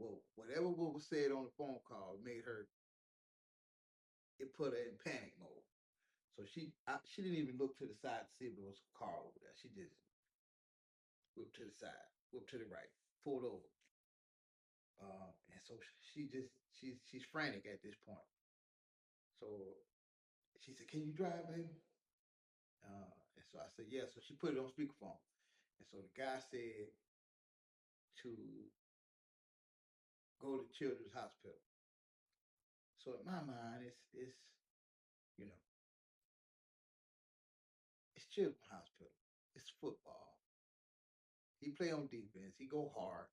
Well, whatever what was said on the phone call made her. It put her in panic mode. So she didn't even look to the side to see if there was a car over there. She just whipped to the side, whipped to the right, pulled over. And so she's frantic at this point. So she said, "Can you drive, baby?" And so I said, "Yeah." So she put it on speakerphone. And so the guy said to go to Children's Hospital. So in my mind, it's you know it's Children's Hospital. It's football. He play on defense. He go hard.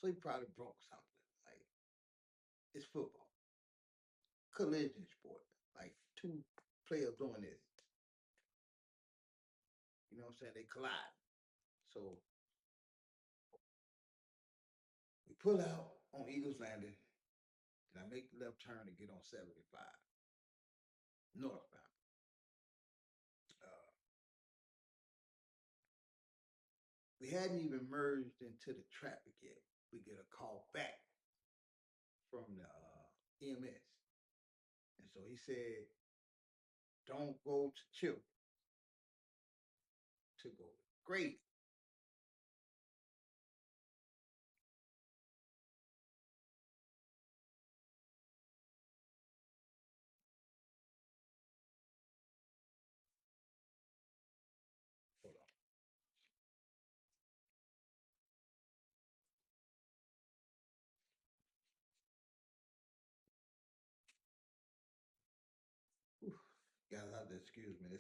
So he probably broke something. Like it's football, collision sport. Like two players doing this. You know what I'm saying? They collide. So we pull out on Eagles Landing, and I make the left turn to get on 75 northbound. Uh, we hadn't even merged into the traffic yet. We get a call back from the EMS, and so he said, "Don't go to Children, to go to Grady." Hold on. Whew. Guys, I have to excuse me.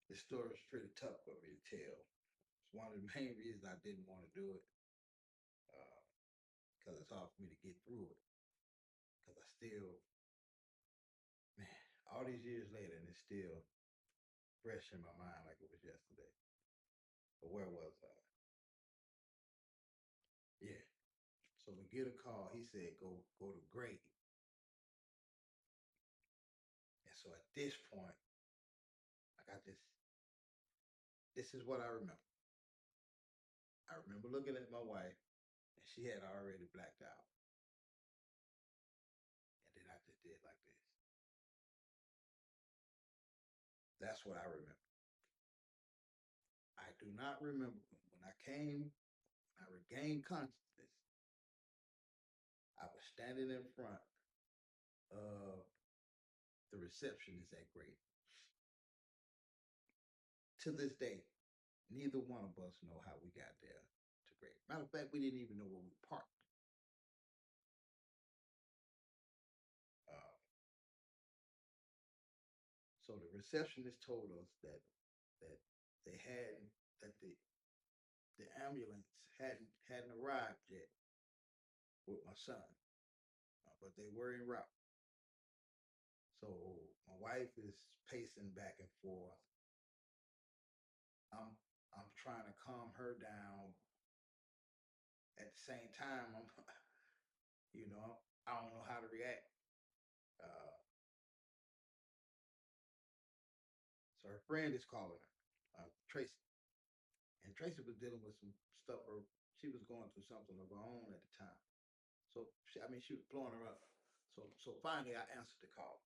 This story is pretty tough for me to tell. It's one of the main reasons I didn't want to do it, because it's hard for me to get through it. Because I still, man, all these years later, and it's still fresh in my mind like it was yesterday. But where was I? Yeah. So we get a call. He said, "Go to Grady." And so at this point, I got this. This is what I remember. I remember looking at my wife, and she had already blacked out. And then I just did like this. That's what I remember. I do not remember when I came, when I regained consciousness. I was standing in front of the receptionist at Grady. To this day, neither one of us know how we got there to Grady. Matter of fact, we didn't even know where we parked. Uh, so the receptionist told us that they hadn't that the ambulance hadn't arrived yet with my son, but they were en route. So my wife is pacing back and forth. I'm I'm trying to calm her down. At the same time, I'm I don't know how to react. Uh, so her friend is calling her, Tracy, and Tracy was dealing with some stuff, or she was going through something of her own at the time. So she was blowing her up. So finally, I answered the call,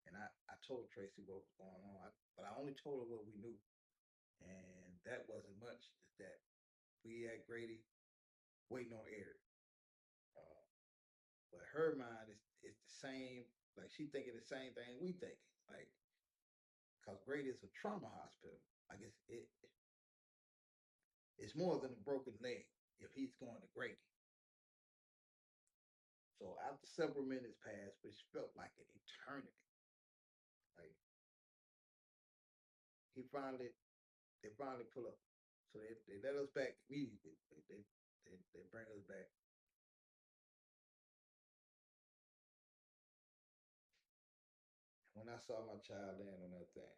and I told Tracy what was going on, but I only told her what we knew, and that wasn't much. Is that we at Grady waiting on Eric. Uh, but her mind is the same. Like she thinking the same thing we thinking. Like because Grady is a trauma hospital. Like it's more than a broken leg if he's going to Grady. So after several minutes passed, which felt like an eternity, like he finally they finally pull up. So they let us back immediately. They bring us back. When I saw my child laying on that thing,